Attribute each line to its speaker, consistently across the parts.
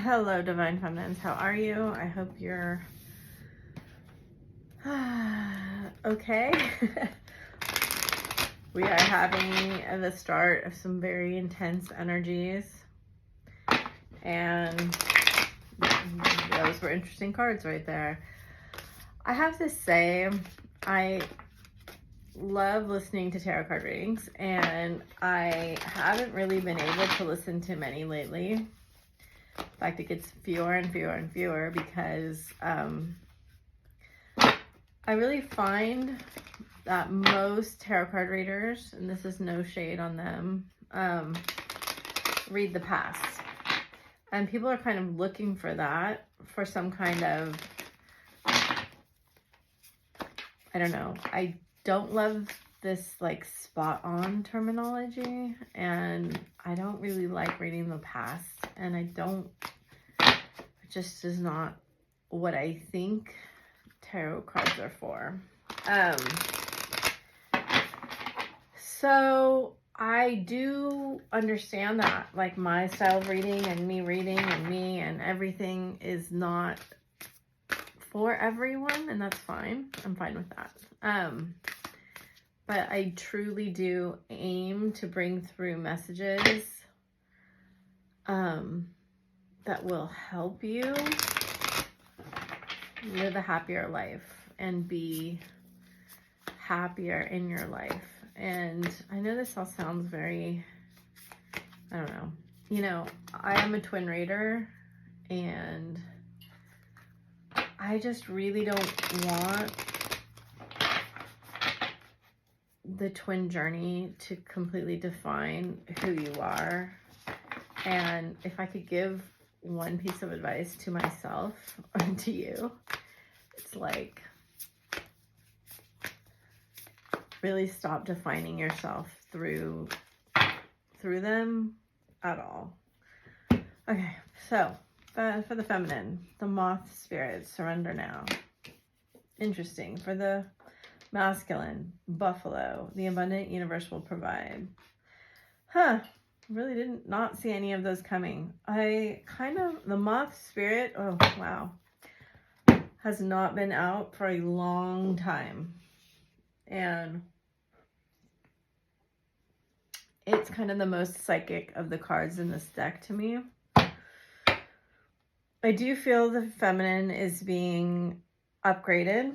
Speaker 1: Hello, Divine Feminines. How are you? I hope you're okay. We are having the start of some very intense energies, and those were interesting cards right there. I have to say, I love listening to tarot card readings, and I haven't really been able to listen to many lately. In fact, it gets fewer and fewer and fewer because I really find that most tarot card readers, and this is no shade on them, read the past. And people are kind of looking for that, for some kind of, I don't know, I don't love this like spot on terminology, and I don't really like reading the past, and it just is not what I think tarot cards are for. So I do understand that like my style of reading and me and everything is not for everyone, and that's fine. I'm fine with that. But I truly do aim to bring through messages that will help you live a happier life and be happier in your life. And I know this all sounds very, I don't know. You know, I am a twin reader, and I just really don't want the twin journey to completely define who you are. And if I could give one piece of advice to myself or to you, it's like, really stop defining yourself through them at all. Okay, so for the feminine, the moth spirit, surrender now. Interesting. For the masculine, buffalo, the abundant universe will provide. Really did not see any of those coming. The moth spirit, oh wow, has not been out for a long time. And it's kind of the most psychic of the cards in this deck to me. I do feel the feminine is being upgraded.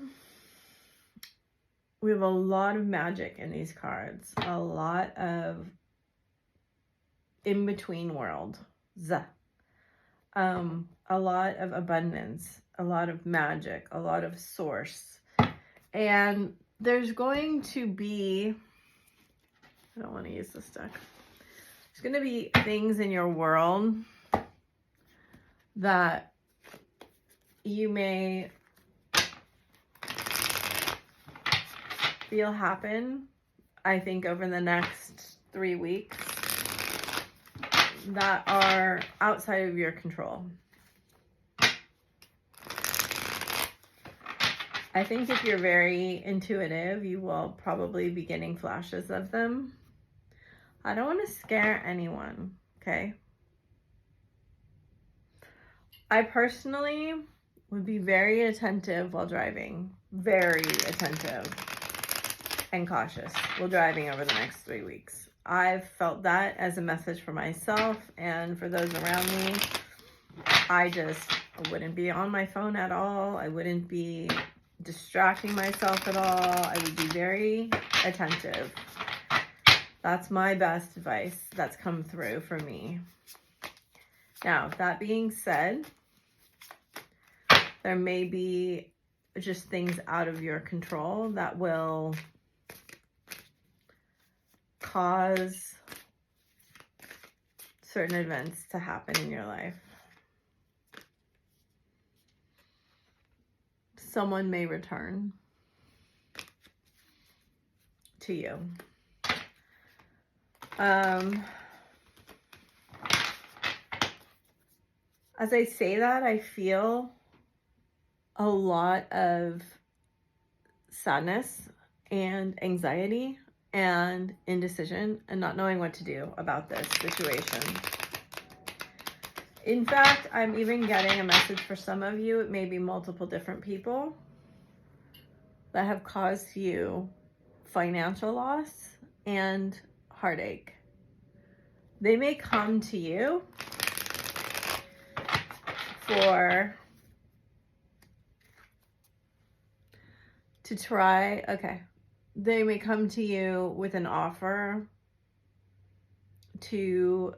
Speaker 1: We have a lot of magic in these cards. A lot of in-between worlds. A lot of abundance. A lot of magic. A lot of source. And there's going to be, I don't want to use this deck. There's going to be things in your world that you may feel happen, I think, over the next 3 weeks that are outside of your control. I think if you're very intuitive, you will probably be getting flashes of them. I don't want to scare anyone, okay? I personally would be very attentive while driving. Very attentive and cautious while driving over the next 3 weeks. I've felt that as a message for myself and for those around me. I wouldn't be on my phone at all. I wouldn't be distracting myself at all. I would be very attentive. That's my best advice that's come through for me. Now, that being said, there may be just things out of your control that will cause certain events to happen in your life. Someone may return to you. As I say that, I feel a lot of sadness and anxiety and indecision and not knowing what to do about this situation. In fact, I'm even getting a message for some of you. It may be multiple different people that have caused you financial loss and heartache. They may come to you they may come to you with an offer to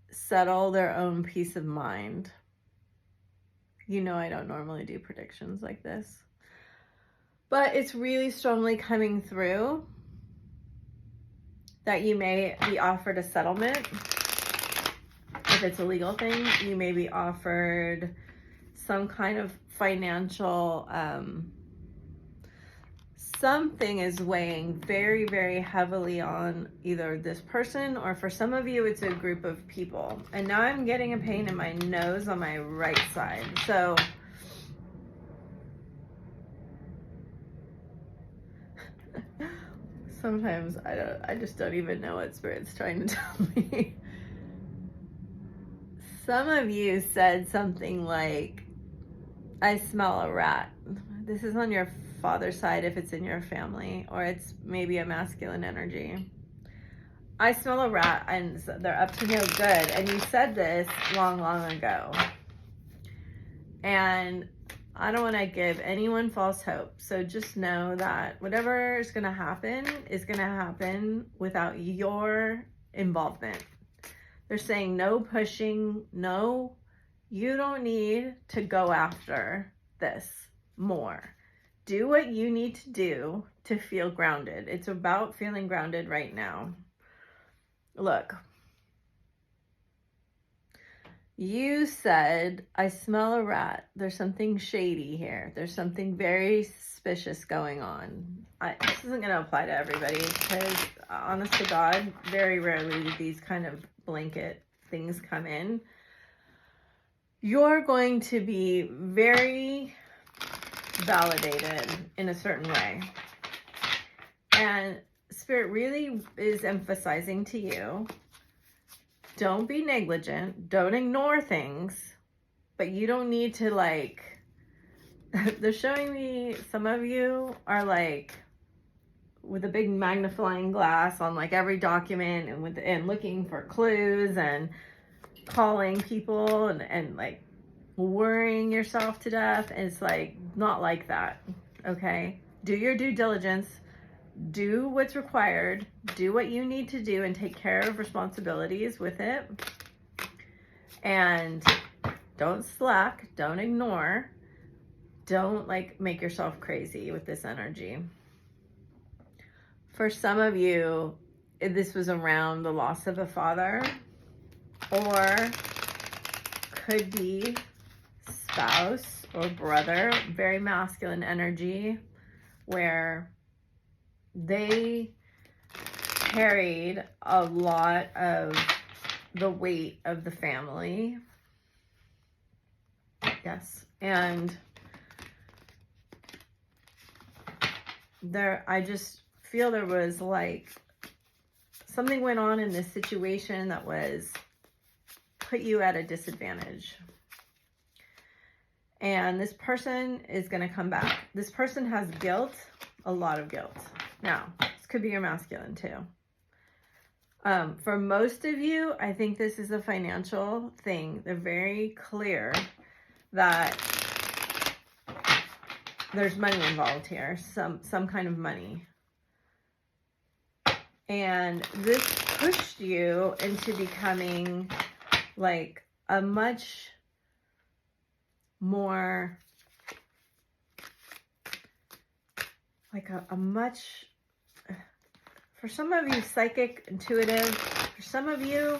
Speaker 1: settle their own peace of mind. You know, I don't normally do predictions like this, but it's really strongly coming through that you may be offered a settlement. If it's a legal thing, you may be offered some kind of financial, something is weighing very, very heavily on either this person, or for some of you, it's a group of people. And now I'm getting a pain in my nose on my right side. So sometimes I just don't even know what Spirit's trying to tell me. Some of you said something like, I smell a rat. This is on your father's side if it's in your family, or it's maybe a masculine energy. I smell a rat and they're up to no good. And you said this long, long ago. And I don't want to give anyone false hope. So just know that whatever is going to happen without your involvement. They're saying no pushing, no, you don't need to go after this more. Do what you need to do to feel grounded. It's about feeling grounded right now. Look, you said, I smell a rat. There's something shady here. There's something very suspicious going on. This isn't going to apply to everybody because, honest to God, very rarely do these kind of blanket things come in. You're going to be very validated in a certain way. And Spirit really is emphasizing to you, don't be negligent, don't ignore things, but you don't need to they're showing me some of you are with a big magnifying glass on every document and looking for clues and calling people and worrying yourself to death. And it's not like that. Okay, do your due diligence, do what's required, do what you need to do, and take care of responsibilities with it. And don't slack, don't ignore, don't make yourself crazy with this energy. For some of you, this was around the loss of a father, or could be spouse or brother, very masculine energy, where they carried a lot of the weight of the family. Yes. And I just feel there was something went on in this situation that put you at a disadvantage. And this person is going to come back. This person has guilt, a lot of guilt. Now, this could be your masculine too. For most of you, I think this is a financial thing. They're very clear that there's money involved here, some kind of money. And this pushed you into becoming a much more, a much, for some of you, psychic, intuitive. For some of you,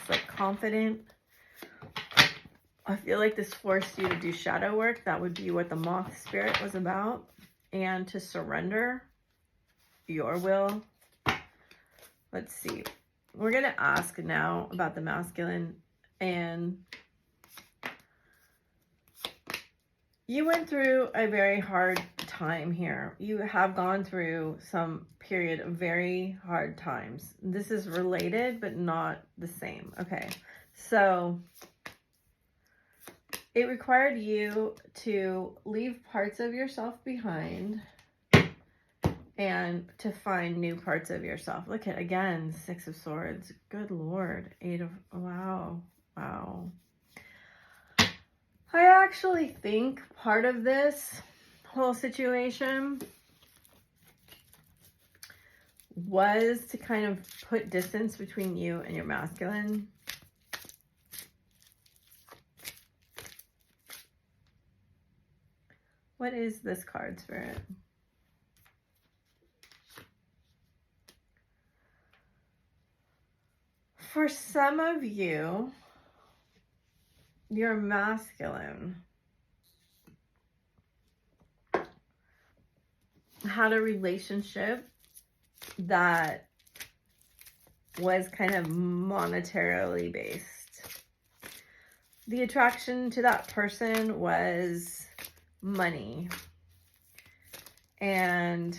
Speaker 1: it's confident. I feel this forced you to do shadow work. That would be what the moth spirit was about. And to surrender your will. Let's see. We're going to ask now about the masculine. And you went through a very hard time here. You have gone through some period of very hard times. This is related, but not the same. Okay. So it required you to leave parts of yourself behind and to find new parts of yourself. Look at, again, 6 of Swords. Good Lord. 8 of, wow. Wow. I actually think part of this whole situation was to kind of put distance between you and your masculine. What is this card, Spirit? For some of you, your masculine had a relationship that was kind of monetarily based. The attraction to that person was money and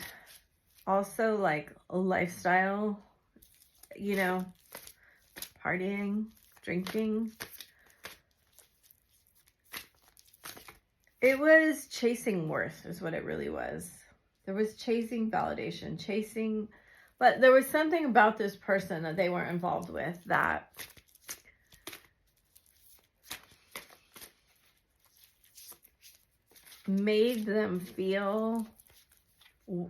Speaker 1: also like a lifestyle, you know, partying, drinking. It was chasing worth is what it really was. There was chasing validation, chasing, but there was something about this person that they weren't involved with that made them feel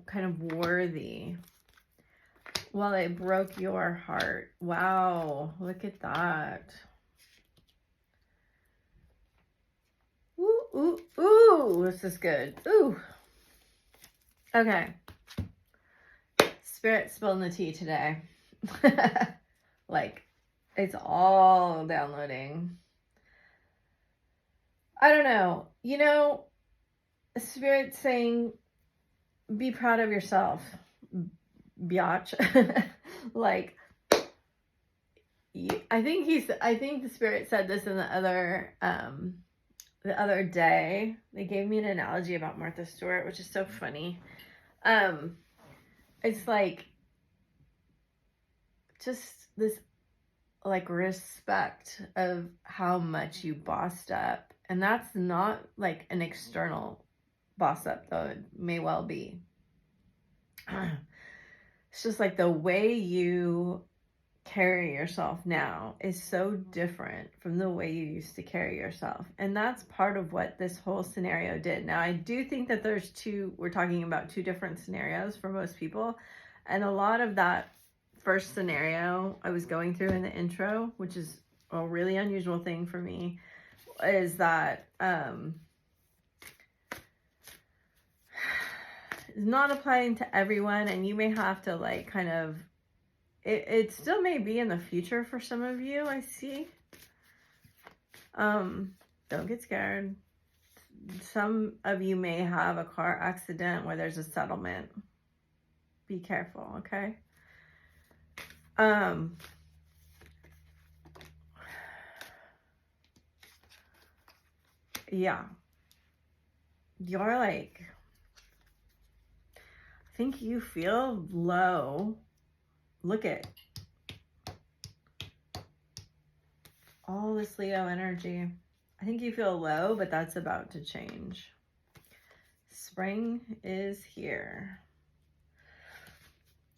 Speaker 1: kind of worthy. Well, it broke your heart. Wow, look at that. Ooh, ooh, ooh, this is good. Ooh. Okay. Spirit spilling the tea today. Like, it's all downloading. I don't know. You know, Spirit saying, be proud of yourself. Biatch. Like, I think the Spirit said this in the other day. They gave me an analogy about Martha Stewart, which is so funny. It's like just this like respect of how much you bossed up. And that's not like an external boss up, though it may well be. It's just like the way you carry yourself now is so different from the way you used to carry yourself. And that's part of what this whole scenario did. Now, I do think that we're talking about 2 different scenarios for most people. And a lot of that first scenario I was going through in the intro, which is a really unusual thing for me, is that it's not applying to everyone, and you may have to like kind of, it still may be in the future for some of you, I see. Don't get scared. Some of you may have a car accident where there's a settlement. Be careful, okay? Yeah. You're like, I think you feel low. Look at all this Leo energy. I think you feel low, but that's about to change. Spring is here.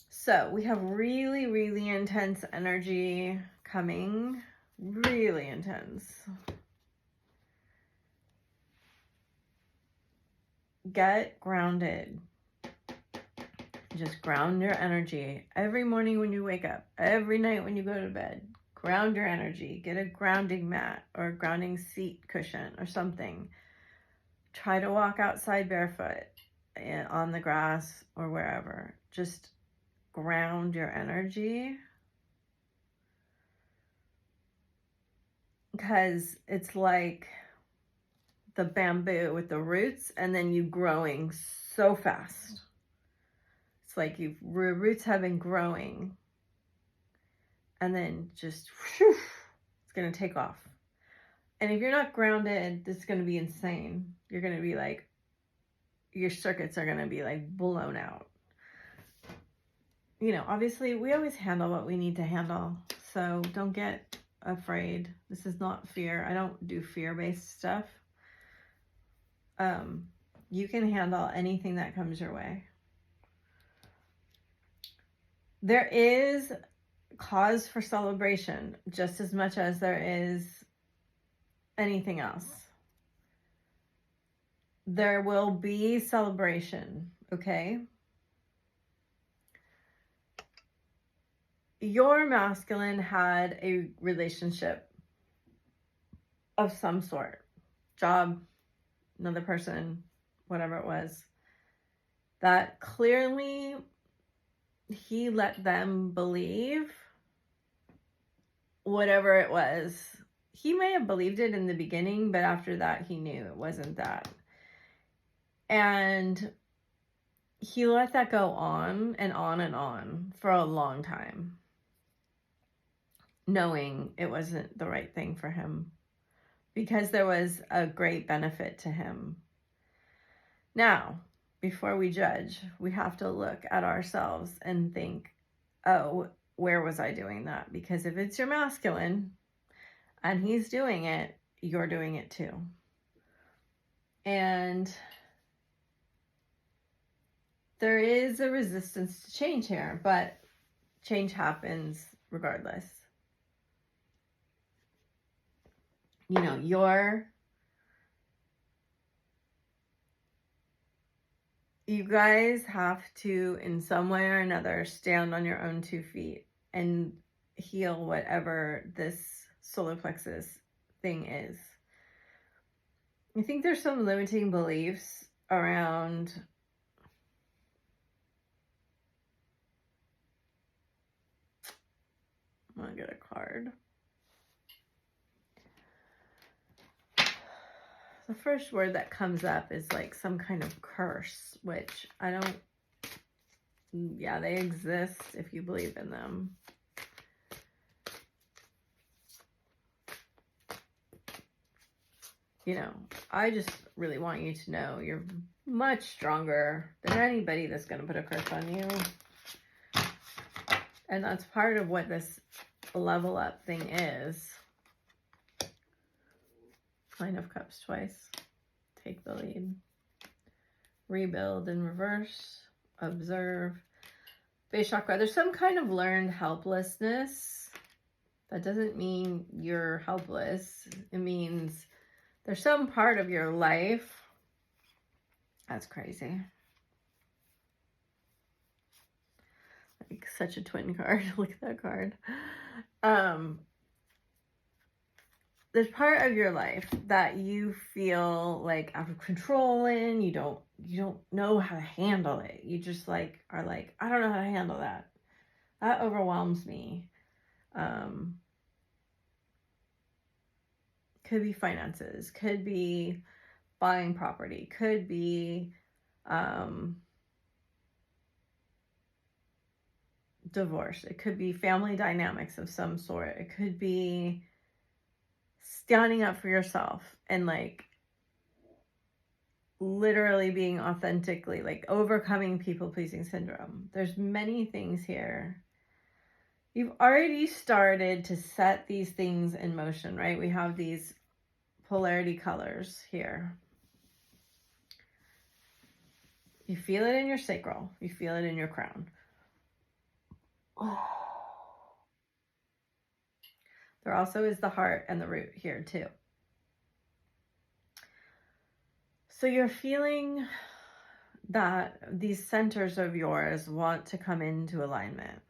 Speaker 1: So we have really, really intense energy coming. Really intense. Get grounded. Just ground your energy. Every morning when you wake up, every night when you go to bed, ground your energy. Get a grounding mat or a grounding seat cushion or something. Try to walk outside barefoot on the grass or wherever. Just ground your energy. Because it's like the bamboo with the roots and then you growing so fast. It's like your roots have been growing and then just whew, it's going to take off. And if you're not grounded, this is going to be insane. You're going to be like, your circuits are going to be like blown out. You know, obviously we always handle what we need to handle. So don't get afraid. This is not fear. I don't do fear-based stuff. You can handle anything that comes your way. There is cause for celebration just as much as there is anything else. There will be celebration, okay? Your masculine had a relationship of some sort. Job, another person, whatever it was. That clearly he let them believe whatever it was. He may have believed it in the beginning, but after that he knew it wasn't that. And he let that go on and on and on for a long time, knowing it wasn't the right thing for him, because there was a great benefit to him. Now, before we judge, we have to look at ourselves and think, oh, where was I doing that? Because if it's your masculine and he's doing it, you're doing it too. And there is a resistance to change here, but change happens regardless. You know, you guys have to, in some way or another, stand on your own 2 feet and heal whatever this solar plexus thing is. I think there's some limiting beliefs around I'm gonna get a card. The first word that comes up is like some kind of curse, which I don't, yeah, they exist if you believe in them. You know, I just really want you to know you're much stronger than anybody that's going to put a curse on you. And that's part of what this level up thing is. Nine of Cups twice. Take the lead. Rebuild in reverse. Observe. Base chakra. There's some kind of learned helplessness. That doesn't mean you're helpless. It means there's some part of your life. That's crazy. Like such a twin card. Look at that card. There's part of your life that you feel like out of control in. You don't know how to handle it. You just like are like, I don't know how to handle that. That overwhelms me. Could be finances, could be buying property, could be divorce. It could be family dynamics of some sort. It could be standing up for yourself and like literally being authentically, like overcoming people-pleasing syndrome. There's many things here. You've already started to set these things in motion, right? We have these polarity colors here. You feel it in your sacral. You feel it in your crown. There also is the heart and the root here too. So you're feeling that these centers of yours want to come into alignment.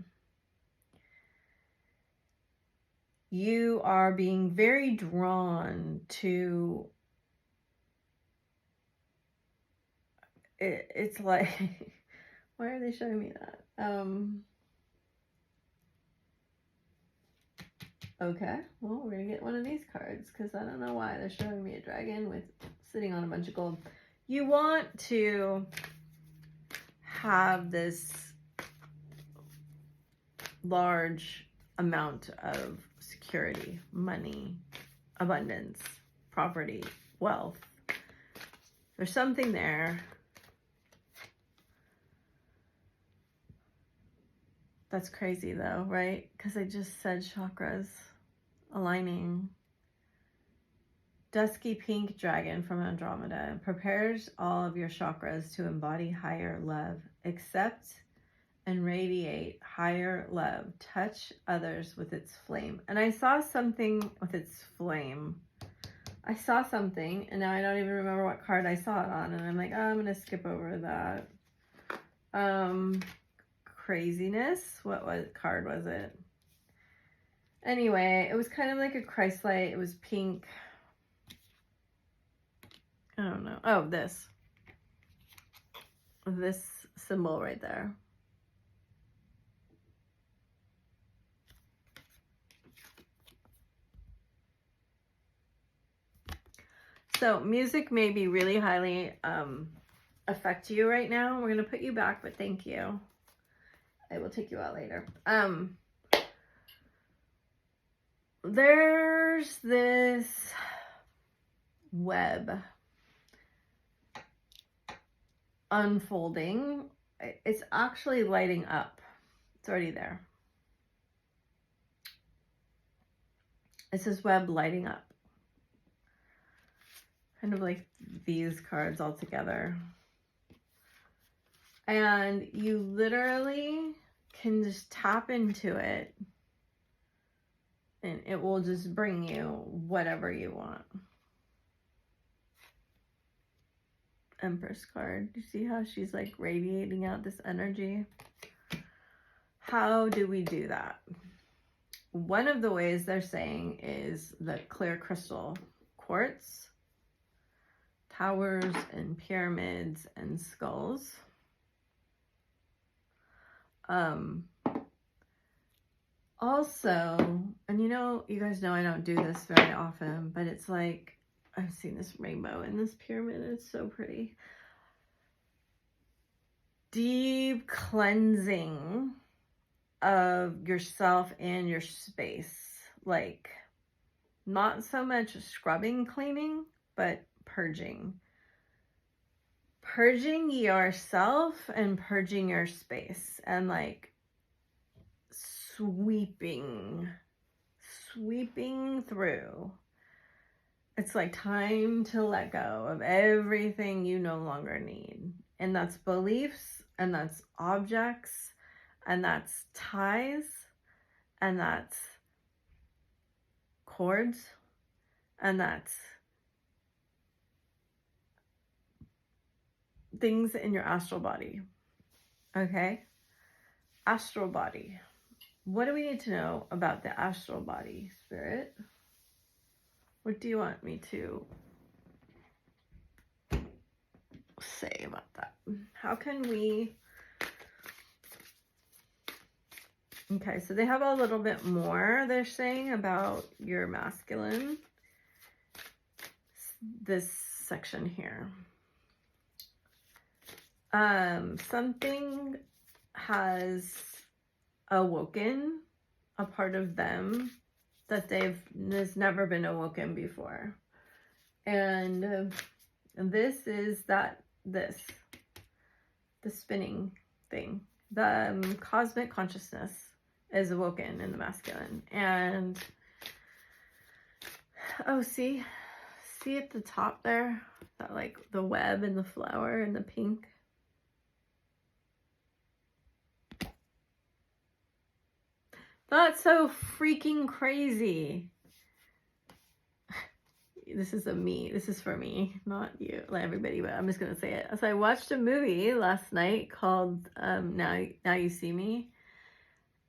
Speaker 1: You are being very drawn to, it's like, why are they showing me that? Okay, well, we're gonna get one of these cards because I don't know why they're showing me a dragon with sitting on a bunch of gold. You want to have this large amount of security, money, abundance, property, wealth. There's something there that's crazy though, right? Because I just said chakras aligning. Dusky pink dragon from Andromeda prepares all of your chakras to embody higher love. Accept and radiate higher love. Touch others with its flame. And I saw something with its flame. I saw something, and now I don't even remember what card I saw it on. And I'm like, oh, I'm going to skip over that. Craziness. What card was it? Anyway, it was kind of like a Christ light. It was pink. I don't know. Oh, this symbol right there. So music may be really highly affect you right now. We're going to put you back, but thank you. I will take you out later. There's this web unfolding. It's actually lighting up. It's already there. It's this web lighting up. Kind of like these cards all together. And you literally can just tap into it and it will just bring you whatever you want. Empress card. You see how she's like radiating out this energy? How do we do that? One of the ways they're saying is the clear crystal quartz, towers and pyramids and skulls. Also, and you know, you guys know I don't do this very often, but it's like, I've seen this rainbow in this pyramid. It's so pretty. Deep cleansing of yourself and your space. Like, not so much scrubbing, cleaning, but purging. Purging yourself and purging your space. And like sweeping through. It's like time to let go of everything you no longer need. And that's beliefs, and that's objects, and that's ties, and that's cords, and that's things in your astral body. Okay? Astral body. What do we need to know about the astral body, Spirit? What do you want me to say about that? How can we... Okay, so they have a little bit more they're saying about your masculine. This section here. Something has awoken a part of them that has never been awoken before. And this is the spinning thing. The cosmic consciousness is awoken in the masculine. And, oh, see at the top there? That like the web and the flower and the pink. That's so freaking crazy. This is this is for me, not you, like everybody, but I'm just gonna say it. So I watched a movie last night called Now You See Me.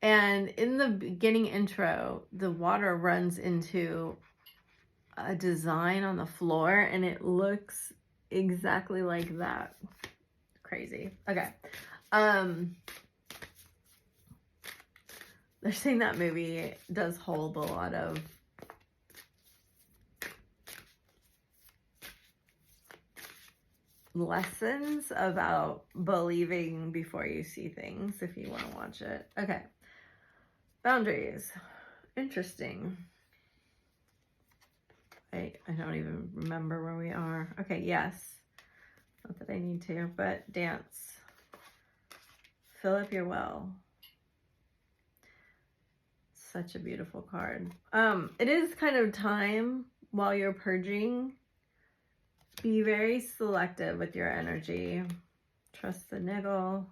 Speaker 1: And in the beginning intro, the water runs into a design on the floor and it looks exactly like that. Crazy. Okay. They're saying that movie does hold a lot of lessons about believing before you see things, if you want to watch it. Okay. Boundaries. Interesting. I don't even remember where we are. Okay, yes. Not that I need to, but dance. Fill up your well. such a beautiful card. It is kind of time while you're purging. Be very selective with your energy. Trust the niggle,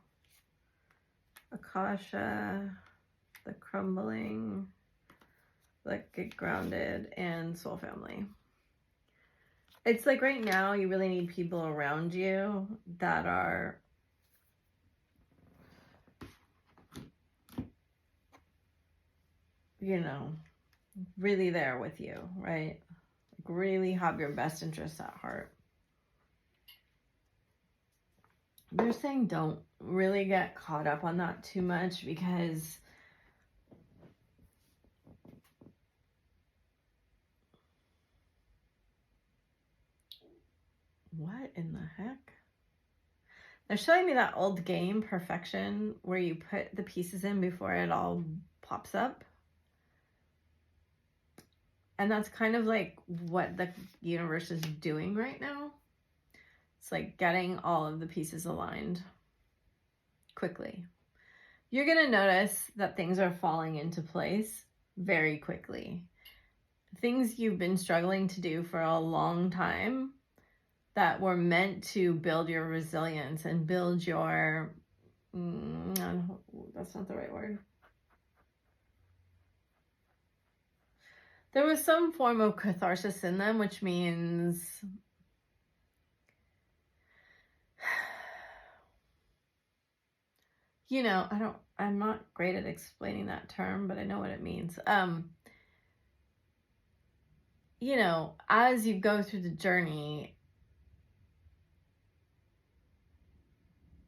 Speaker 1: Akasha, the crumbling, like get grounded, and soul family. It's like right now you really need people around you that are really there with you, right? Like really have your best interests at heart. They're saying don't really get caught up on that too much, because what in the heck? They're showing me that old game, Perfection, where you put the pieces in before it all pops up. And that's kind of like what the universe is doing right now. It's like getting all of the pieces aligned quickly. You're going to notice that things are falling into place very quickly. Things you've been struggling to do for a long time that were meant to build your resilience and build your, that's not the right word. There was some form of catharsis in them, which means I'm not great at explaining that term, but I know what it means. As you go through the journey,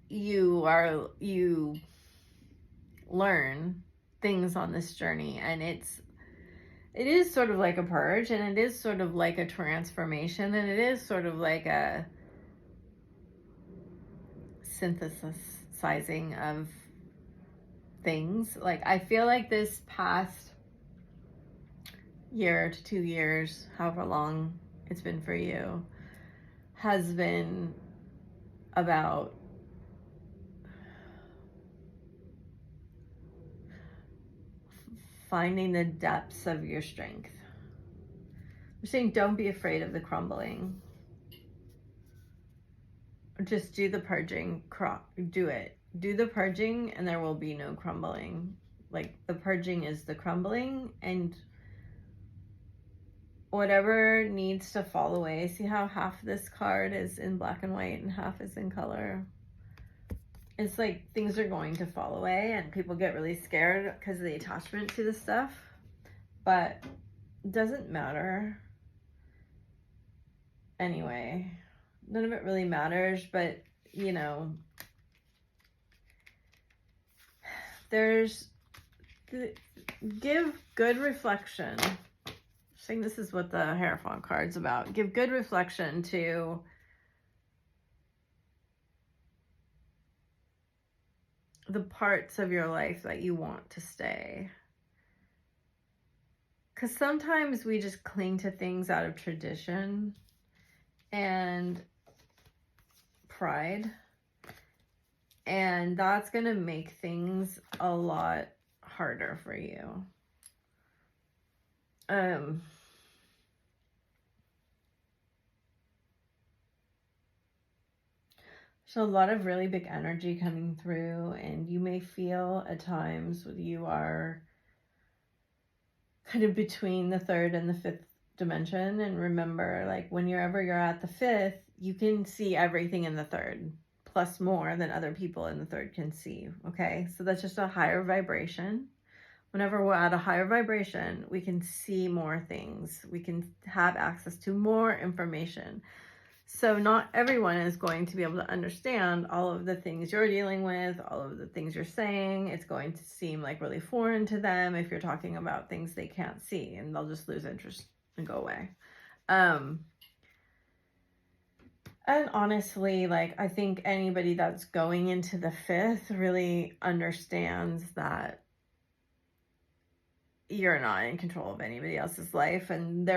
Speaker 1: you learn things on this journey, and it is sort of like a purge, and it is sort of like a transformation, and it is sort of like a synthesizing of things. Like, I feel like this past year to 2 years, however long it's been for you, has been about finding the depths of your strength. We're saying don't be afraid of the crumbling. Just do the purging. Do it. Do the purging, and there will be no crumbling. Like, the purging is the crumbling, and whatever needs to fall away. See how half this card is in black and white and half is in color? It's like things are going to fall away, and people get really scared because of the attachment to this stuff, but it doesn't matter anyway. None of it really matters, but give good reflection. I think this is what the Hierophant card's about. Give good reflection to the parts of your life that you want to stay. Because sometimes we just cling to things out of tradition and pride, and that's going to make things a lot harder for you. So a lot of really big energy coming through, and you may feel at times you are kind of between the third and the fifth dimension. And remember, like, whenever you're at the fifth, you can see everything in the third, plus more than other people in the third can see. Okay, so that's just a higher vibration. Whenever we're at a higher vibration, we can see more things. We can have access to more information. So not everyone is going to be able to understand all of the things you're dealing with, all of the things you're saying. It's going to seem like really foreign to them if you're talking about things they can't see, and they'll just lose interest and go away. And honestly, like, I think anybody that's going into the fifth really understands that you're not in control of anybody else's life, and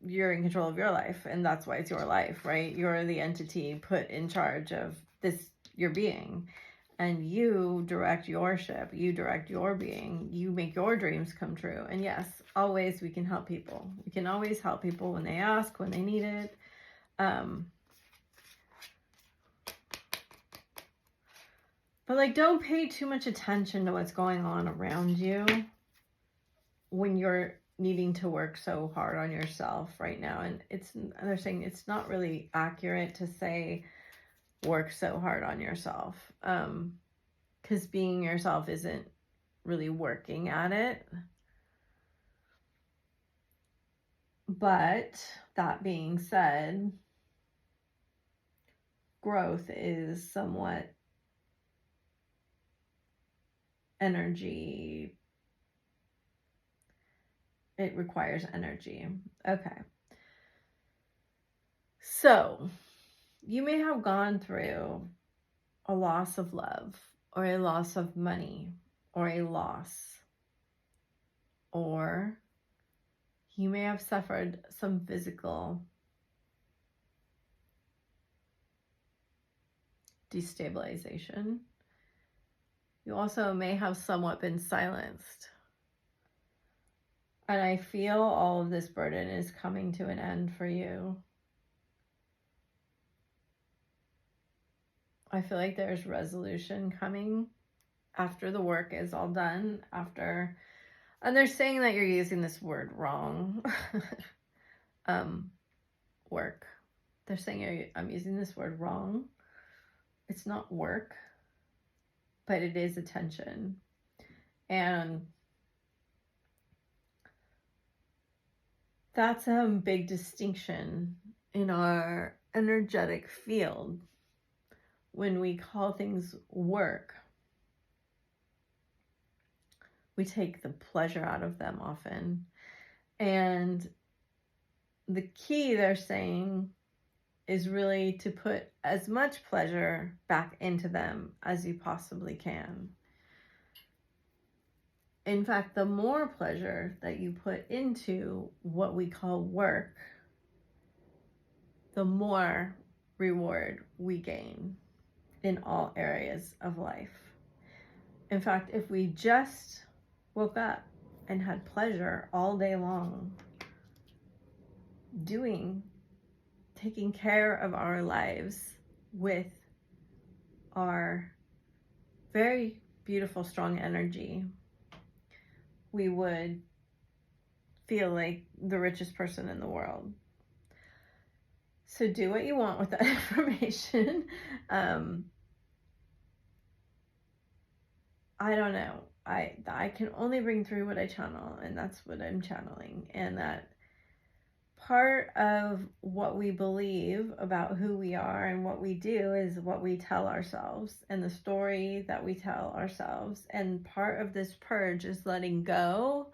Speaker 1: you're in control of your life, and that's why it's your life, right? You're the entity put in charge of this, your being. and you direct your ship, you direct your being, you make your dreams come true. And yes, always we can help people. We can always help people when they ask, when they need it. But like, don't pay too much attention to what's going on around you when you're needing to work so hard on yourself right now. And they're saying it's not really accurate to say work so hard on yourself, because being yourself isn't really working at it. But that being said, growth is somewhat energy. It requires energy. Okay. So you may have gone through a loss of love, or a loss of money, or a loss, or you may have suffered some physical destabilization. You also may have somewhat been silenced. And I feel all of this burden is coming to an end for you. I feel like there's resolution coming after the work is all done. And they're saying that you're using this word wrong. Work. They're saying I'm using this word wrong. It's not work, but it is attention. And that's a big distinction in our energetic field. When we call things work, we take the pleasure out of them often. And the key, they're saying, is really to put as much pleasure back into them as you possibly can. In fact, the more pleasure that you put into what we call work, the more reward we gain in all areas of life. In fact, if we just woke up and had pleasure all day long taking care of our lives with our very beautiful, strong energy, we would feel like the richest person in the world. So do what you want with that information. I don't know. I can only bring through what I channel, and that's what I'm channeling. And that part of what we believe about who we are and what we do is what we tell ourselves, and the story that we tell ourselves. And part of this purge is letting go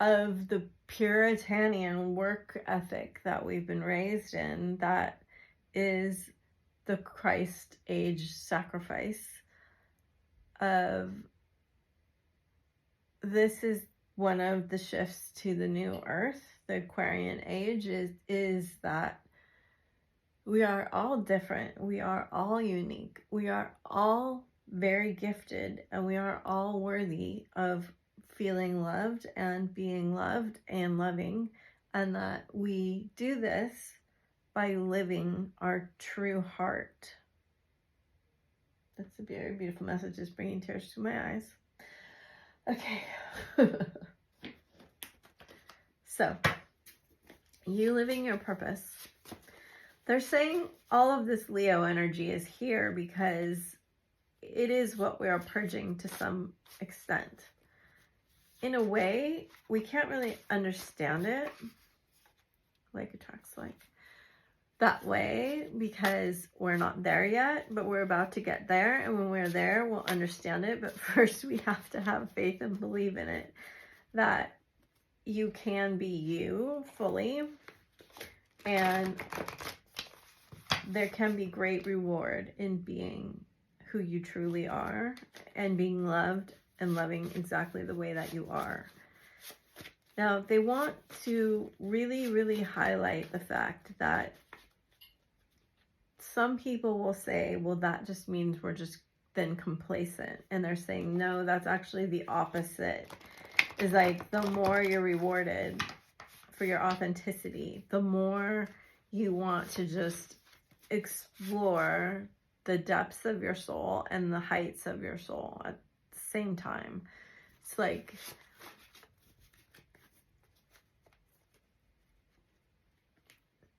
Speaker 1: of the Puritanian work ethic that we've been raised in, that is the Christ age sacrifice of this is one of the shifts to the new earth, the Aquarian age, is that we are all different. We are all unique. We are all very gifted, and we are all worthy of feeling loved and being loved and loving, and that we do this by living our true heart. That's a very beautiful message. It's bringing tears to my eyes. Okay. So, you living your purpose. They're saying all of this Leo energy is here because it is what we are purging to some extent. In a way, we can't really understand it, like attracts like, that way, because we're not there yet, but we're about to get there. And when we're there, we'll understand it. But first, we have to have faith and believe in it, that you can be you fully, and there can be great reward in being who you truly are and being loved and loving exactly the way that you are. Now, they want to really, really highlight the fact that some people will say, well, that just means we're just than complacent. And they're saying, no, that's actually the opposite. Is like, the more you're rewarded for your authenticity, the more you want to just explore the depths of your soul and the heights of your soul at the same time. It's like,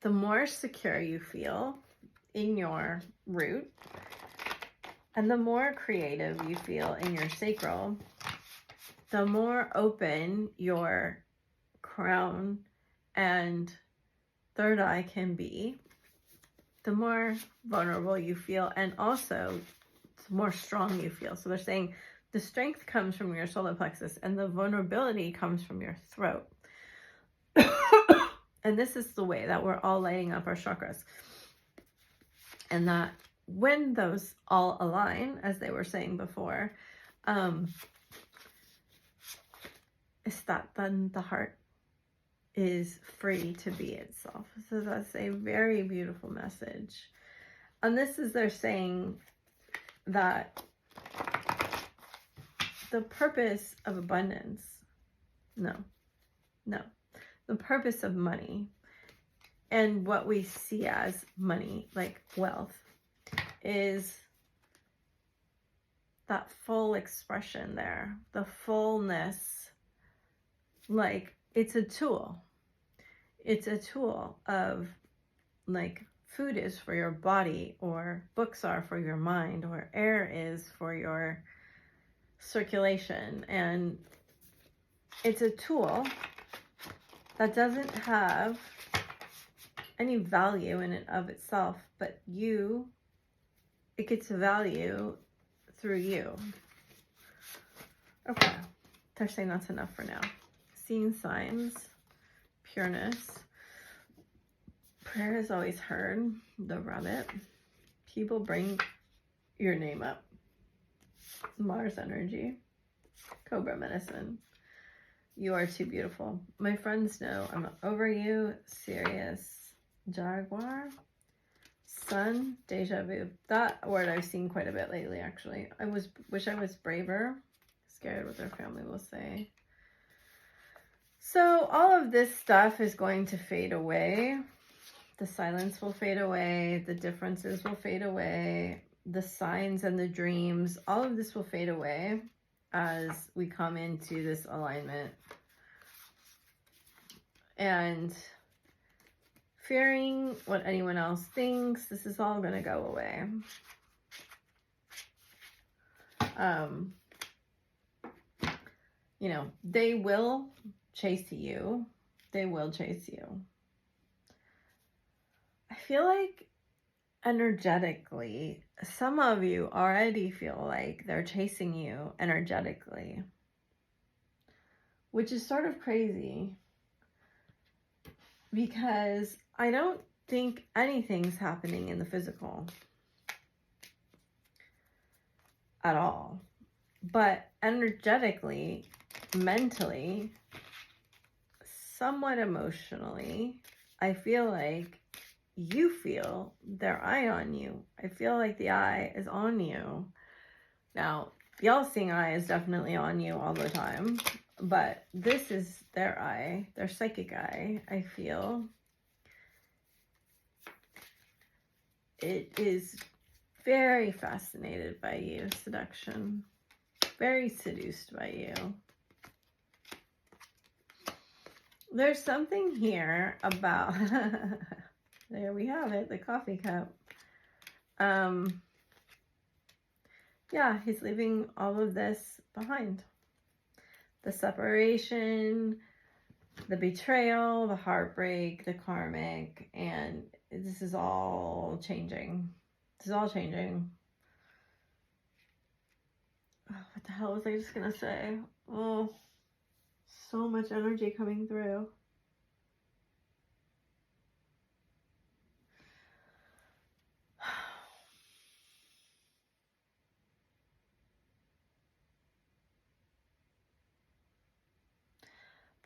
Speaker 1: the more secure you feel in your root, and the more creative you feel in your sacral, the more open your crown and third eye can be, the more vulnerable you feel, and also the more strong you feel. So they're saying the strength comes from your solar plexus and the vulnerability comes from your throat. And this is the way that we're all lighting up our chakras. And that when those all align, as they were saying before, is that then the heart is free to be itself. So that's a very beautiful message. And this is, they're saying that the purpose of abundance, no, the purpose of money and what we see as money, like wealth, is that full expression there, the fullness. Like, it's a tool. It's a tool of, like, food is for your body, or books are for your mind, or air is for your circulation. And it's a tool that doesn't have any value in and of itself, but it gets value through you. Okay, they're saying that's enough for now. Seeing signs, pureness, prayer is always heard, the rabbit, people bring your name up, Mars energy, Cobra medicine, you are too beautiful, my friends know I'm over you, Sirius, Jaguar, Sun, deja vu. That word I've seen quite a bit lately, actually. Wish I was braver, scared what their family will say. So all of this stuff is going to fade away. The silence will fade away. The differences will fade away. The signs and the dreams, all of this will fade away as we come into this alignment. And fearing what anyone else thinks, this is all going to go away. You know, they will chase you. They will chase you. I feel like energetically, some of you already feel like they're chasing you energetically, which is sort of crazy because I don't think anything's happening in the physical at all. But energetically, mentally, somewhat emotionally, I feel like you feel their eye on you. I feel like the eye is on you. Now, the all-seeing eye is definitely on you all the time, but this is their eye, their psychic eye, I feel. It is very fascinated by you, seduction. Very seduced by you. There's something here about... There we have it, the coffee cup. Yeah, he's leaving all of this behind. The separation, the betrayal, the heartbreak, the karmic, and this is all changing. This is all changing. Oh, what the hell was I just gonna say? Oh, so much energy coming through.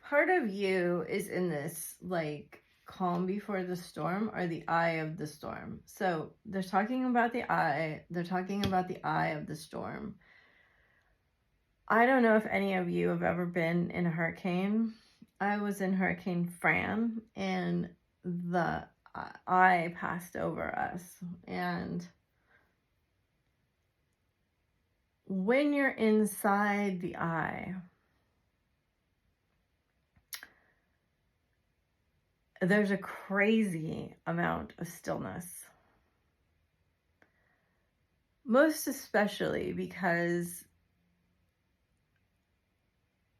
Speaker 1: Part of you is in this like calm before the storm or the eye of the storm. So they're talking about the eye. They're talking about the eye of the storm. I don't know if any of you have ever been in a hurricane. I was in Hurricane Fran, and the eye passed over us. And when you're inside the eye, there's a crazy amount of stillness. Most especially because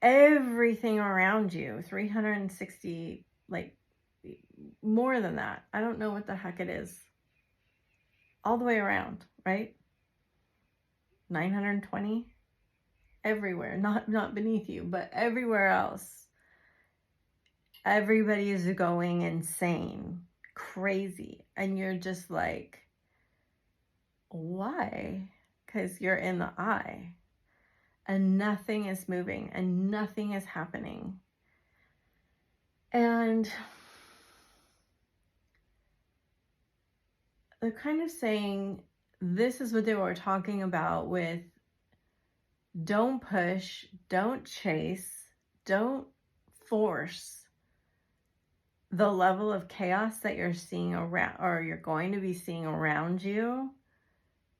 Speaker 1: everything around you, 360, like more than that, I don't know what the heck it is, all the way around, right? 920 everywhere, not beneath you, but everywhere else. Everybody is going insane, crazy, and you're just like, why? Because you're in the eye and nothing is moving and nothing is happening. And they're kind of saying, this is what they were talking about with don't push, don't chase, don't force the level of chaos that you're seeing around, or you're going to be seeing around you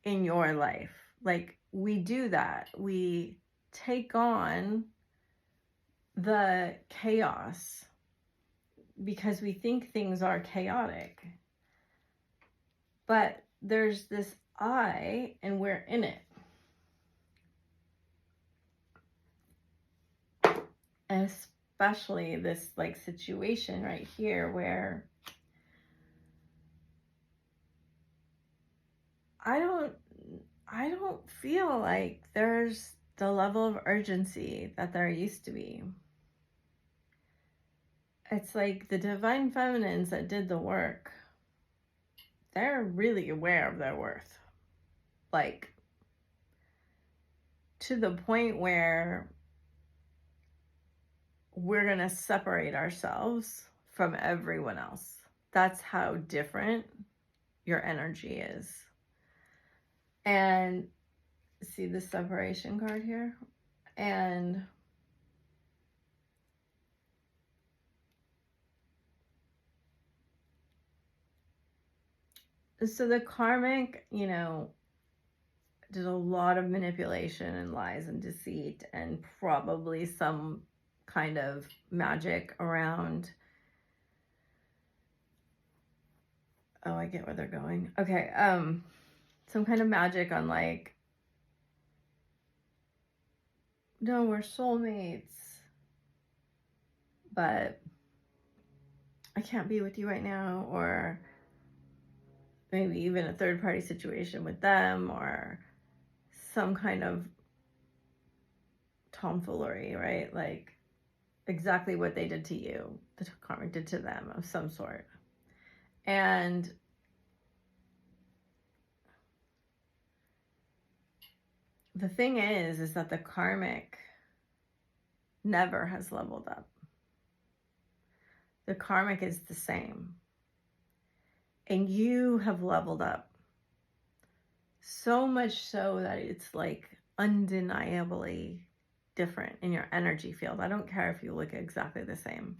Speaker 1: in your life. Like, we do that. We take on the chaos because we think things are chaotic. But there's this eye and we're in it. Especially this like situation right here where I don't feel like there's the level of urgency that there used to be. It's like the divine feminines that did the work, they're really aware of their worth. Like, to the point where we're going to separate ourselves from everyone else. That's how different your energy is. And see the separation card here? And so the karmic, you know, did a lot of manipulation and lies and deceit and probably some kind of magic around. Oh, I get where they're going. Okay, some kind of magic on like, no, we're soulmates, but I can't be with you right now, or maybe even a third party situation with them, or some kind of tomfoolery, right? Like exactly what they did to you, the karmic did to them of some sort. And the thing is that the karmic never has leveled up. The karmic is the same. And you have leveled up. So much so that it's like undeniably different in your energy field. I don't care if you look exactly the same.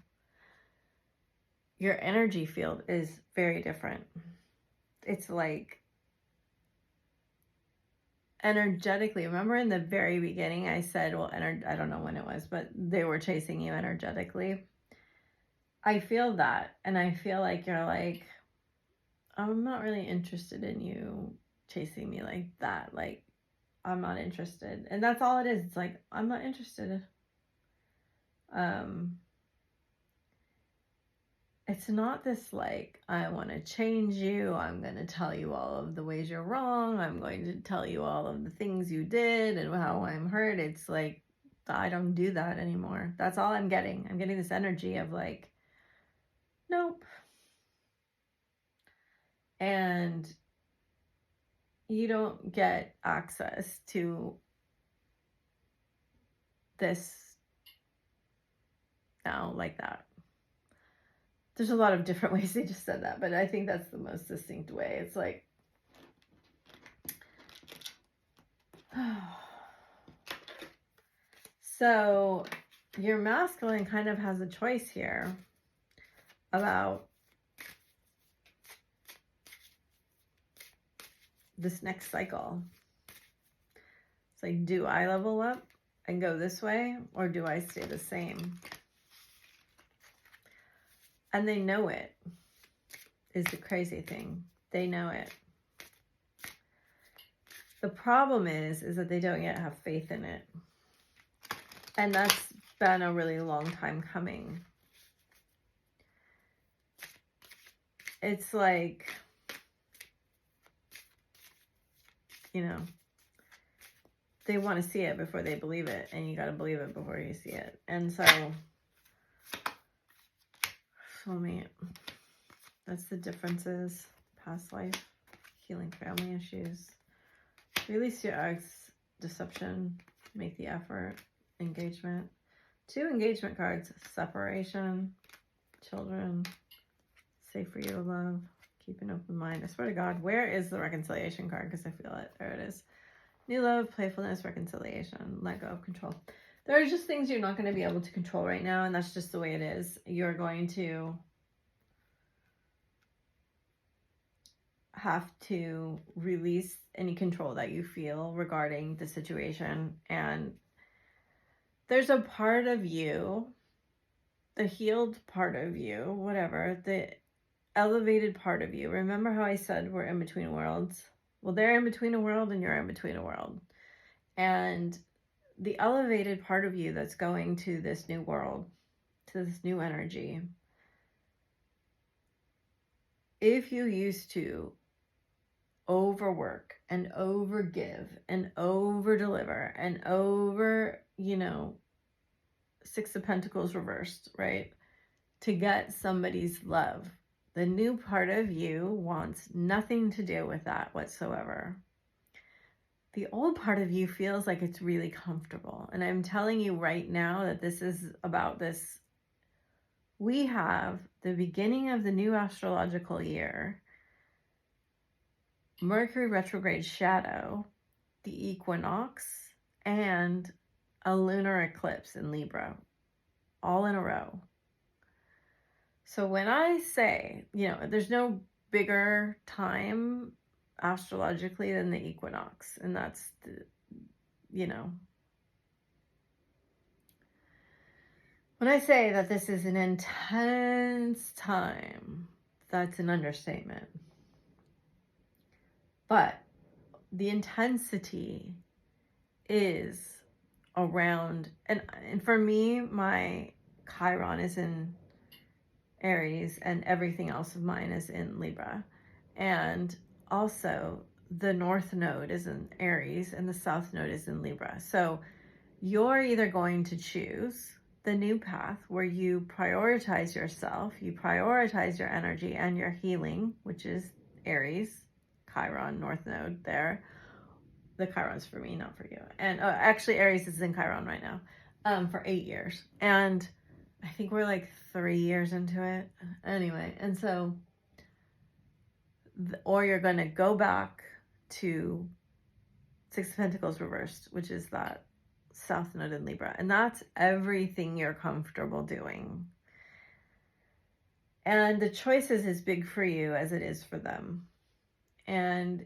Speaker 1: Your energy field is very different. It's like energetically, remember in the very beginning I said, well, I don't know when it was, but they were chasing you energetically. I feel that, and I feel like you're like, I'm not really interested in you chasing me like that. Like, I'm not interested. And that's all it is. It's like, I'm not interested. It's not this like, I want to change you. I'm going to tell you all of the ways you're wrong. I'm going to tell you all of the things you did and how I'm hurt. It's like, I don't do that anymore. That's all I'm getting. I'm getting this energy of like, nope. And you don't get access to this now like that. there's a lot of different ways they just said that, but I think that's the most distinct way. It's like, so your masculine kind of has a choice here about this next cycle. It's like, do I level up and go this way, or do I stay the same? And they know it, is the crazy thing. They know it. The problem is that they don't yet have faith in it. And that's been a really long time coming. It's like, you know, they want to see it before they believe it, and you got to believe it before you see it. And so, soulmate, that's the differences. Past life, healing family issues, release your ex, deception, make the effort, engagement. 2 engagement cards: separation, children, safe for you to love, keep an open mind. I swear to God, where is the reconciliation card? Because I feel it. There it is. New love, playfulness, reconciliation, let go of control. There are just things you're not going to be able to control right now, and that's just the way it is. You're going to have to release any control that you feel regarding the situation. And there's a part of you, the healed part of you, whatever, the elevated part of you. Remember how I said we're in between worlds? Well, they're in between a world and you're in between a world. And the elevated part of you that's going to this new world, to this new energy, if you used to overwork and overgive and over-deliver and over, you know, 6 of Pentacles reversed, right? To get somebody's love. The new part of you wants nothing to do with that whatsoever. The old part of you feels like it's really comfortable. And I'm telling you right now that this is about this. We have the beginning of the new astrological year, Mercury retrograde shadow, the equinox, and a lunar eclipse in Libra, all in a row. So when I say, you know, there's no bigger time astrologically than the equinox, and that's the, you know, when I say that this is an intense time, that's an understatement. But the intensity is around, and for me, my Chiron is in Aries and everything else of mine is in Libra. And also the North Node is in Aries and the South Node is in Libra. So you're either going to choose the new path where you prioritize yourself, you prioritize your energy and your healing, which is Aries, Chiron, North Node there. The Chiron's for me, not for you. And actually Aries is in Chiron right now for 8 years. And I think we're like 3 years into it. Anyway, and so, or you're going to go back to 6 of Pentacles reversed, which is that South Node in Libra. And that's everything you're comfortable doing. And the choice is as big for you as it is for them. And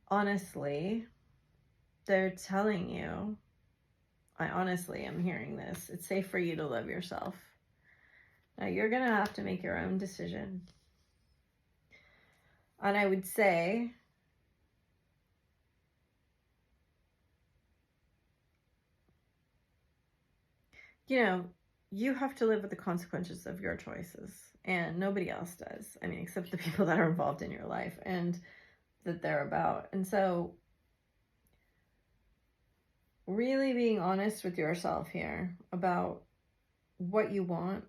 Speaker 1: honestly, they're telling you, I honestly am hearing this, it's safe for you to love yourself. Now you're going to have to make your own decision. And I would say, you know, you have to live with the consequences of your choices, and nobody else does. I mean, except the people that are involved in your life and that they're about. And so really being honest with yourself here about what you want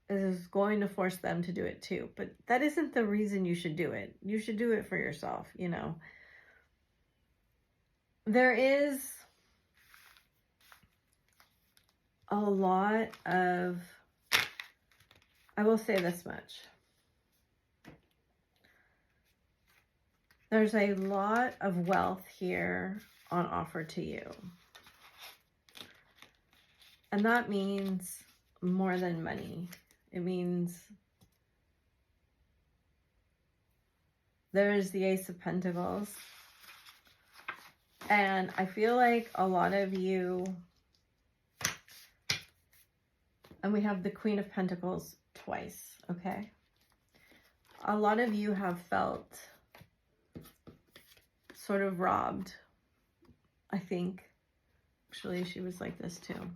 Speaker 1: is going to force them to do it too. But that isn't the reason you should do it. You should do it for yourself, you know. There is a lot of I will say this much. There's a lot of wealth here on offer to you. And that means more than money. It means there's the Ace of Pentacles. And I feel like a lot of you, and we have the Queen of Pentacles twice, okay? A lot of you have felt sort of robbed, I think. Actually, she was like this too.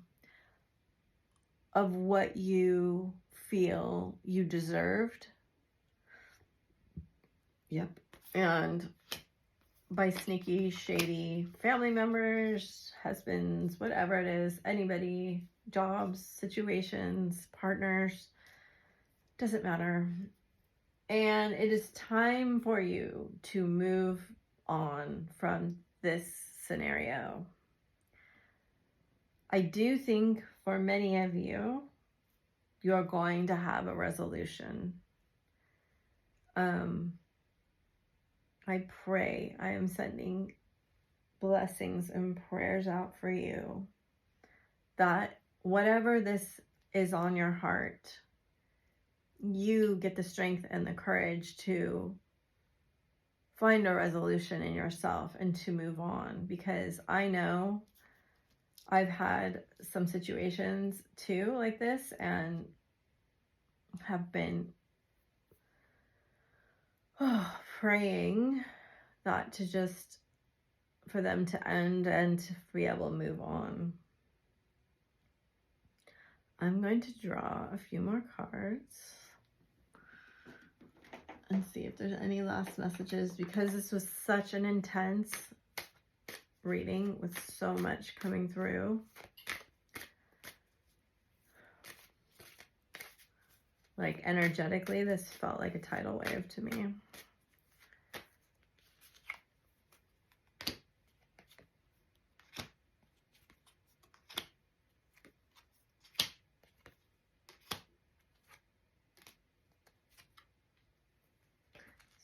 Speaker 1: Of what you feel you deserved. Yep. And by sneaky, shady family members, husbands, whatever it is, anybody, jobs, situations, partners, doesn't matter. And it is time for you to move on from this scenario. I do think for many of you, you're going to have a resolution. I pray, I am sending blessings and prayers out for you that whatever this is on your heart, you get the strength and the courage to find a resolution in yourself and to move on. Because I know I've had some situations too like this and have been praying that to just for them to end and to be able to move on. I'm going to draw a few more cards and see if there's any last messages, because this was such an intense reading with so much coming through. Like energetically, this felt like a tidal wave to me.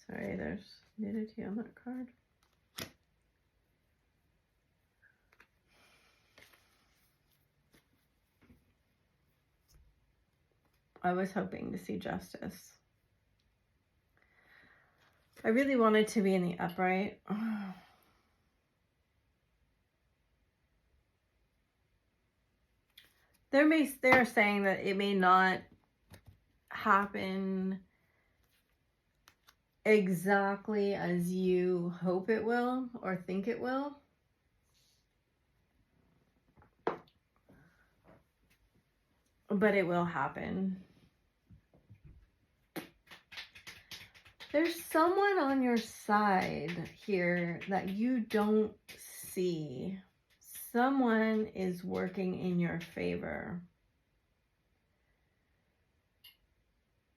Speaker 1: Sorry, there's nudity on that card. I was hoping to see justice. I really wanted to be in the upright. They're saying that it may not happen exactly as you hope it will or think it will. But it will happen. There's someone on your side here that you don't see. Someone is working in your favor.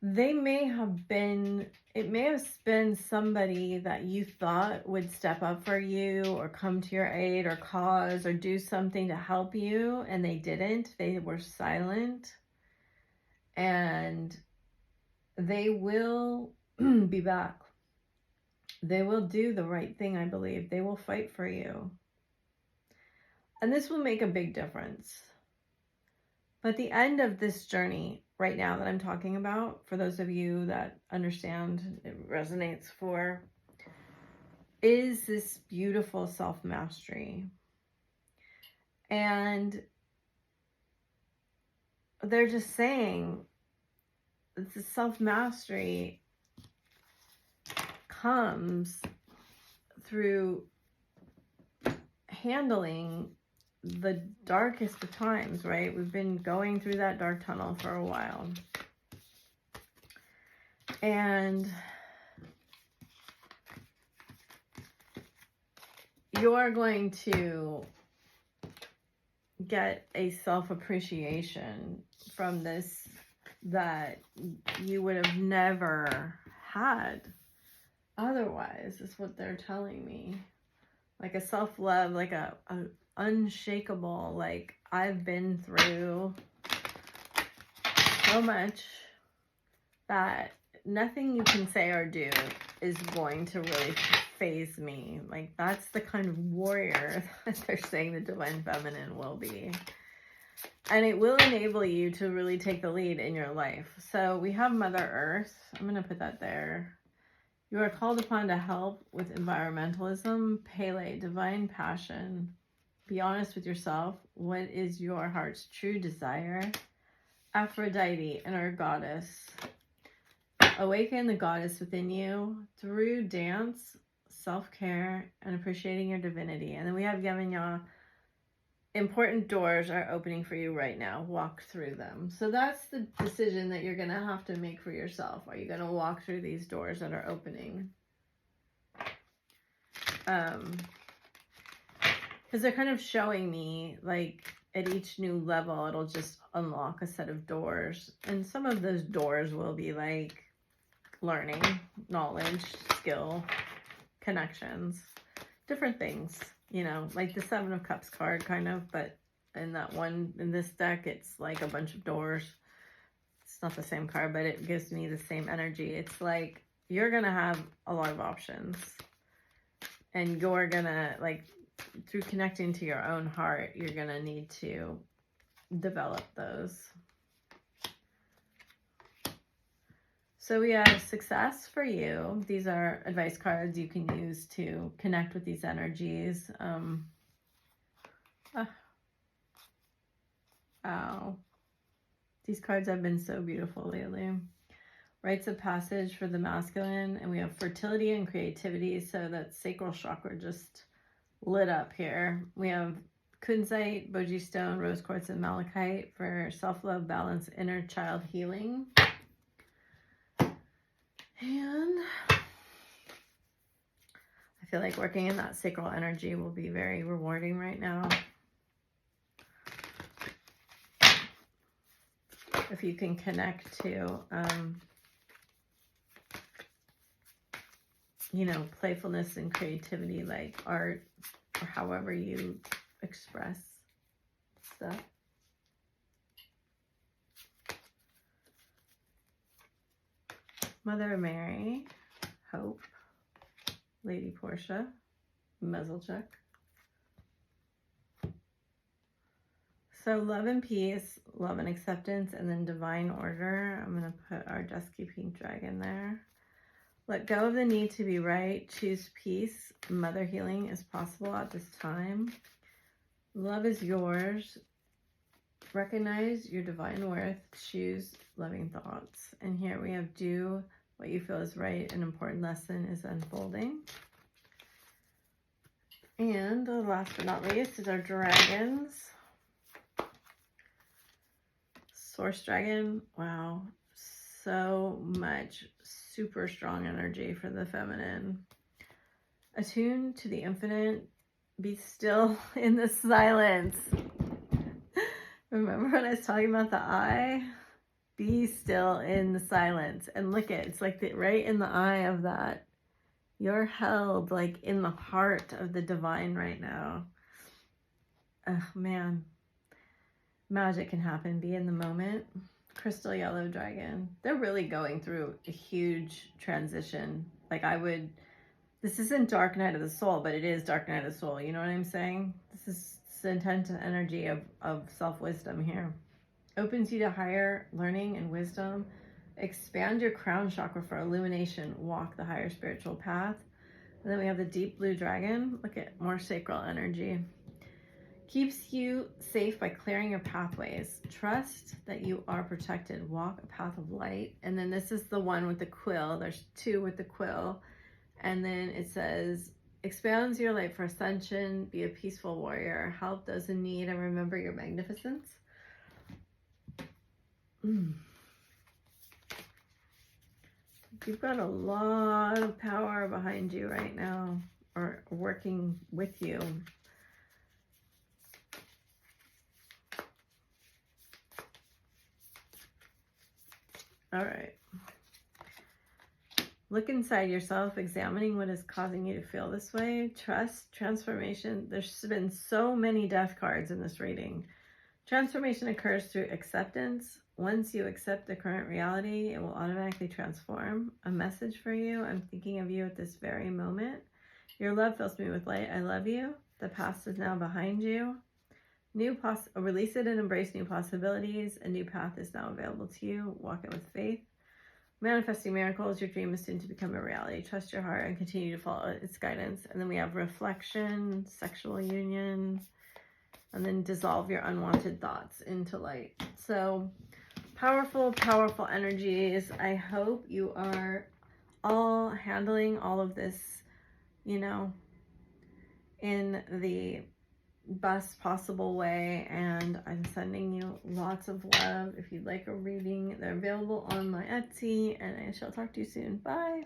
Speaker 1: It may have been somebody that you thought would step up for you or come to your aid or cause or do something to help you, and they didn't. They were silent. And they will be back. They will do the right thing, I believe. They will fight for you. And this will make a big difference. But the end of this journey right now that I'm talking about, for those of you that understand, it resonates for, is this beautiful self-mastery. And they're just saying the self-mastery comes through handling the darkest of times, right? We've been going through that dark tunnel for a while. And you're going to get a self-appreciation from this that you would have never had otherwise, is what they're telling me. Like a self-love, like a unshakable, like, I've been through so much that nothing you can say or do is going to really phase me. Like, that's the kind of warrior that they're saying the divine feminine will be. And it will enable you to really take the lead in your life. So we have Mother Earth. I'm going to put that there. You are called upon to help with environmentalism, Pele, divine passion. Be honest with yourself. What is your heart's true desire? Aphrodite, inner goddess. Awaken the goddess within you through dance, self-care, and appreciating your divinity. And then we have Yemenya. Important doors are opening for you right now. Walk through them. So that's the decision that you're going to have to make for yourself. Are you going to walk through these doors that are opening? Because they're kind of showing me, like, at each new level, it'll just unlock a set of doors. And some of those doors will be like learning, knowledge, skill, connections, different things, you know, like the Seven of Cups card kind of, but in that one, in this deck, it's like a bunch of doors. It's not the same card, but it gives me the same energy. It's like, you're going to have a lot of options, and you're going to, like, through connecting to your own heart, you're going to need to develop those. So we have success for you. These are advice cards you can use to connect with these energies. Wow. These cards have been so beautiful lately. Rites of passage for the masculine. And we have fertility and creativity. So that sacral chakra just lit up here. We have kunzite, boji stone, rose quartz, and malachite for self-love, balance, inner child healing. And I feel like working in that sacral energy will be very rewarding right now. If you can connect to, you know, playfulness and creativity, like art, or however you express stuff. Mother Mary, Hope, Lady Portia, Mezzalchuk. So love and peace, love and acceptance, and then divine order. I'm going to put our dusky pink dragon there. Let go of the need to be right. Choose peace. Mother healing is possible at this time. Love is yours. Recognize your divine worth. Choose loving thoughts. And here we have do what you feel is right. An important lesson is unfolding. And last but not least is our dragons. Source dragon. Wow. So much super strong energy for the feminine. Attune to the infinite. Be still in the silence. Remember when I was talking about the eye? Be still in the silence. And look at, it's like right in the eye of that. You're held like in the heart of the divine right now. Oh man. Magic can happen. Be in the moment. Crystal yellow dragon. They're really going through a huge transition. Like this isn't dark night of the soul, but it is dark night of the soul. You know what I'm saying? This is the intense energy of self-wisdom here. Opens you to higher learning and wisdom. Expand your crown chakra for illumination. Walk the higher spiritual path. And then we have the deep blue dragon. Look at more sacral energy. Keeps you safe by clearing your pathways. Trust that you are protected. Walk a path of light. And then this is the one with the quill. There's two with the quill. And then it says, expands your light for ascension. Be a peaceful warrior. Help those in need and remember your magnificence. You've got a lot of power behind you right now, or working with you. All right. Look inside yourself, examining what is causing you to feel this way. Trust, transformation. There's been so many death cards in this reading. Transformation occurs through acceptance. Once you accept the current reality, it will automatically transform. A message for you. I'm thinking of you at this very moment. Your love fills me with light. I love you. The past is now behind you. Release it and embrace new possibilities. A new path is now available to you. Walk it with faith. Manifesting miracles. Your dream is soon to become a reality. Trust your heart and continue to follow its guidance. And then we have reflection, sexual union, and then dissolve your unwanted thoughts into light. So powerful, powerful energies. I hope you are all handling all of this, you know, in the best possible way. And I'm sending you lots of love. If you'd like a reading, they're available on my Etsy, and I shall talk to you soon. Bye.